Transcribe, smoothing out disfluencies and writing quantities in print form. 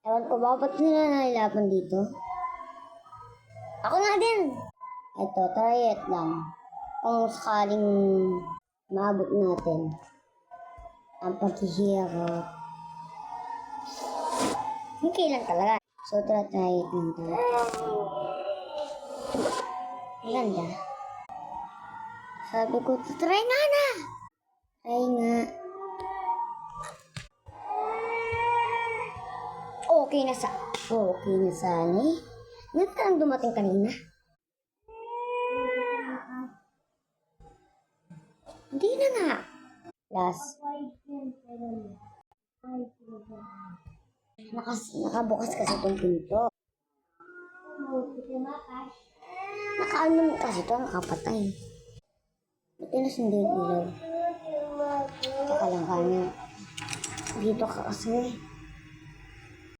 Ewan ko ba, ba't nila nailaban dito? Ako nga din! Ito, try it lang. Kung sakaling maabot natin ang paghihirap. Okay lang talaga. So, try it lang to. Maganda. Sabi ko, try nga na! Try nga. Okay na sana eh. Ngayon ka lang dumating kanina. Hindi na nga. Last. Nakabukas kasi itong pinto. Nakaano kasi ito, nakapatay. Ba't yun hindi yung ilaw? Teka lang kanya. Dito ka kasi.